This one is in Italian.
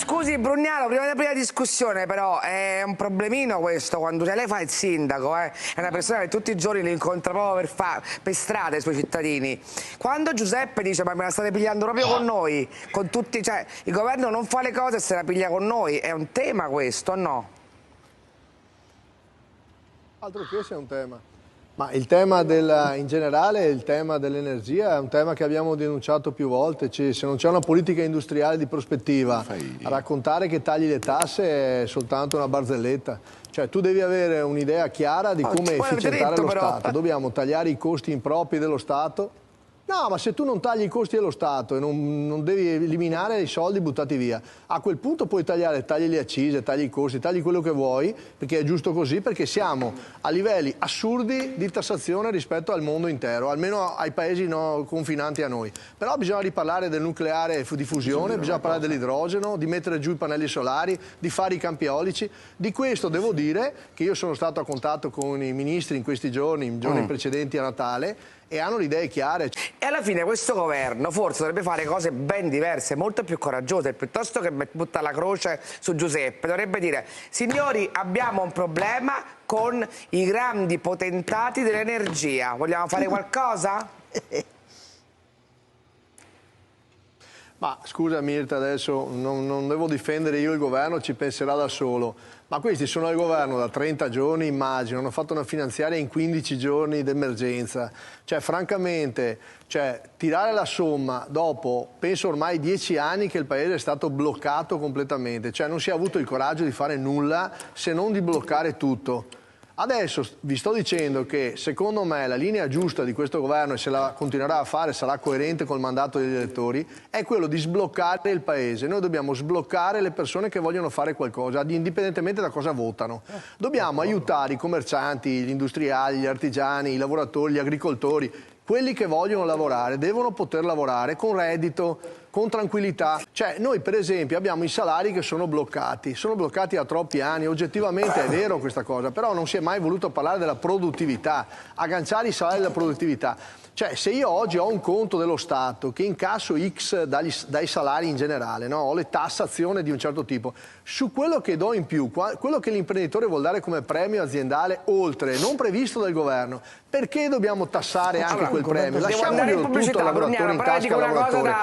Scusi Brugnaro, prima della prima discussione però è un problemino questo, quando lei fa il sindaco, è una persona che tutti i giorni li incontra proprio per strada i suoi cittadini. Quando Giuseppe dice ma me la state pigliando proprio con noi, con tutti, cioè il governo non fa le cose e se la piglia con noi, è un tema questo o no? Altro che sia un tema. Ma il tema in generale, il tema dell'energia è un tema che abbiamo denunciato più volte. Se non c'è una politica industriale di prospettiva, a raccontare che tagli le tasse è soltanto una barzelletta. Cioè tu devi avere un'idea chiara di come efficientare lo Stato. Dobbiamo tagliare i costi impropri dello Stato. No, ma se tu non tagli i costi dello Stato e non devi eliminare i soldi buttati via, a quel punto puoi tagli le accise, tagli i costi, tagli quello che vuoi, perché è giusto così, perché siamo a livelli assurdi di tassazione rispetto al mondo intero, almeno ai paesi confinanti a noi. Però bisogna riparlare del nucleare di fusione, bisogna parlare dell'idrogeno, di mettere giù i pannelli solari, di fare i campi eolici. Di questo devo dire che io sono stato a contatto con i ministri in questi giorni, in giorni precedenti a Natale, e hanno le idee chiare. E alla fine questo governo forse dovrebbe fare cose ben diverse, molto più coraggiose, piuttosto che buttare la croce su Giuseppe. Dovrebbe dire, signori, abbiamo un problema con i grandi potentati dell'energia, vogliamo fare qualcosa? Ma scusa Mirta, adesso non devo difendere io il governo, ci penserà da solo. Ma questi sono al governo da 30 giorni, immagino, hanno fatto una finanziaria in 15 giorni d'emergenza. Cioè, francamente, tirare la somma dopo, penso ormai 10 anni che il paese è stato bloccato completamente. Cioè, non si è avuto il coraggio di fare nulla se non di bloccare tutto. Adesso vi sto dicendo che secondo me la linea giusta di questo governo, e se la continuerà a fare sarà coerente col mandato degli elettori, è quello di sbloccare il paese. Noi dobbiamo sbloccare le persone che vogliono fare qualcosa, indipendentemente da cosa votano. Dobbiamo aiutare i commercianti, gli industriali, gli artigiani, i lavoratori, gli agricoltori. Quelli che vogliono lavorare devono poter lavorare con reddito, con tranquillità. Cioè, noi per esempio abbiamo i salari che sono bloccati da troppi anni, oggettivamente è vero questa cosa, però non si è mai voluto parlare della produttività, agganciare i salari alla produttività. Cioè, se io oggi ho un conto dello Stato che incasso X dai salari in generale, no? Ho le tassazioni di un certo tipo, su quello che do in più, quello che l'imprenditore vuol dare come premio aziendale, oltre, non previsto dal governo, perché dobbiamo tassare anche quel premio? Lasciamoglielo tutto al lavoratore in tasca al lavoratore.